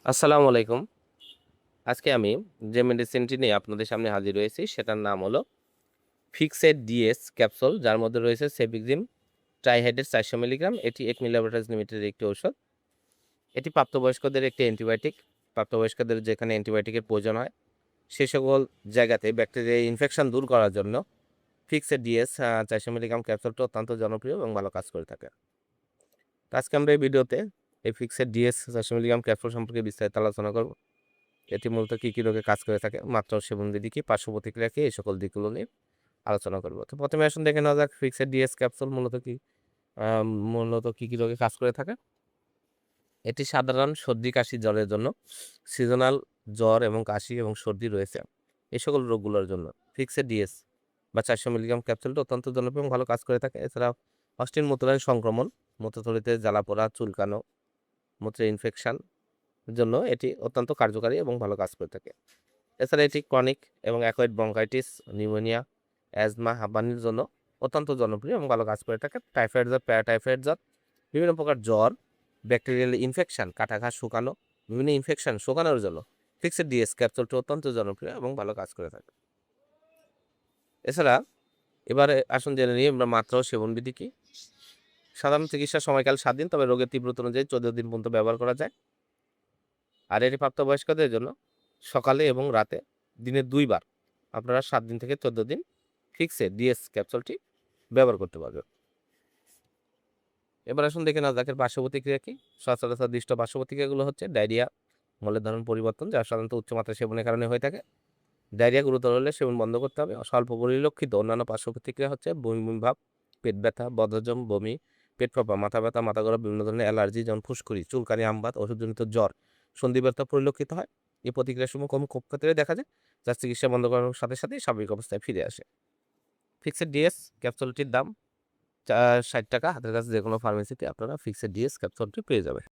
আসসালামু আলাইকুম। আজকে আমি যে মেডিসিনটি নিয়ে আপনাদের সামনে হাজির হয়েছি সেটার নাম হলো ফিক্সেড ডিএস ক্যাপসুল, যার মধ্যে রয়েছে সেফিক্সিম ট্রাইহাইড্রেট ৪০০ মিলিগ্রাম। এটি একমি ল্যাবরেটরিজ লিমিটেডের একটি ঔষধ। এটি প্রাপ্তবয়স্কদের একটি অ্যান্টিবায়োটিক। প্রাপ্তবয়স্কদের যেখানে অ্যান্টিবায়োটিকের প্রয়োজন হয় সে সকল জায়গাতে ব্যাকটেরিয়া ইনফেকশন দূর করার জন্য ফিক্সেড ডিএস ৪০০ মিলিগ্রাম ক্যাপসুলটা অত্যন্ত জনপ্রিয় এবং ভালো কাজ করে থাকে। তো আজকে আমরা এই ভিডিওতে এই ফিক্সেড ডিএস ৪০০ মিলিগ্রাম ক্যাপসুল সম্পর্কে বিস্তারিত আলোচনা করব। এটি মূলত কী রোগে কাজ করে থাকে, মাত্রা ও সেবনবিধি কি, পার্শ্ব প্রতিক্রিয়া কি, এই সকল দিকগুলো নিয়ে আলোচনা করব। তো প্রথমে আসুন দেখে নেওয়া যাক ফিক্সেড ডিএস ক্যাপসুল মূলত কি রোগে কাজ করে থাকে। এটি সাধারণ সর্দি, কাশি, জ্বরের জন্য, সিজনাল জ্বর এবং কাশি এবং সর্দি রয়েছে এই সকল রোগগুলোর জন্য ফিক্সেড ডিএস বা ৪০০ মিলিগ্রাম ক্যাপসুলটা অত্যন্ত জনপ্রিয় এবং ভালো কাজ করে থাকে। এছাড়াও অস্টিন মূত্রনালী সংক্রমণ, মূত্রথলিতে জ্বালাপোড়া, চুলকানো, মূত্রে ইনফেকশন জন্য এটি অত্যন্ত কার্যকারী এবং ভালো কাজ করে থাকে। এছাড়া এটি ক্রনিক এবং অ্যাকোয়েড ব্রঙ্কাইটিস, নিউমোনিয়া, অ্যাজমা, হাঁপানির জন্য অত্যন্ত জনপ্রিয় এবং ভালো কাজ করে থাকে। টাইফয়েড জ্বর, প্যারাটাইফয়েড জ্বর, বিভিন্ন প্রকার জ্বর, ব্যাকটেরিয়াল ইনফেকশন, কাটা ঘা শুকানো, বিভিন্ন ইনফেকশন শুকানোর জন্য ফিক্সেড ডিএস ক্যাপসুলটি অত্যন্ত জনপ্রিয় এবং ভালো কাজ করে থাকে। এছাড়া এবারে আসুন জেনে নিই আমরা মাত্রা ও সেবনবিধি কি। সাধারণ চিকিৎসার সময়কাল 7 দিন, তবে রোগের তীব্রতা অনুযায়ী 14 দিন পর্যন্ত ব্যবহার করা যায়। আর এটি প্রাপ্তবয়স্কদের জন্য সকালে এবং রাতে দিনে 2 বার আপনারা 7 দিন থেকে 14 দিন ফিক্সেড ডিএস ক্যাপসুলটি ব্যবহার করতে পারবেন। এবার আসুন দেখে নেওয়া যাক এর পার্শ্ব প্রতিক্রিয়া কি। সচরাচর দৃষ্ট পার্শ্ব প্রতিক্রিয়াগুলো হচ্ছে ডায়রিয়া, মলের ধরন পরিবর্তন, যা সাধারণত উচ্চমাত্রা সেবনের কারণে হয়ে থাকে। ডায়রিয়া গুরুতর হলে সেবন বন্ধ করতে হবে। স্বল্প পরিলক্ষিত অন্যান্য পার্শ্ব প্রতিক্রিয়া হচ্ছে বমি বমি ভাব, পেট ব্যথা, বদহজম, বমি, পেট ফাঁপা, মাথা ব্যথা, মাথা ঘোরা, বিভিন্ন ধরনের অ্যালার্জি যেমন ফুসকুড়ি, চুলকানি, আমবাত, ওষুধজনিত জ্বর, সন্ধি ব্যথা পরিলক্ষিত হয়। এই প্রতিক্রিয়াসমূহ খুব ক্ষেত্রে দেখা যায়, যার চিকিৎসা বন্ধ করার সাথে সাথেই স্বাভাবিক অবস্থায় ফিরে আসে। ফিক্সেড ডিএস ক্যাপসুলটির দাম ৬০ টাকা। হাতের কাছে যে কোনো ফার্মেসিতে আপনারা ফিক্সেড ডিএস ক্যাপসুলটি পেয়ে যাবেন।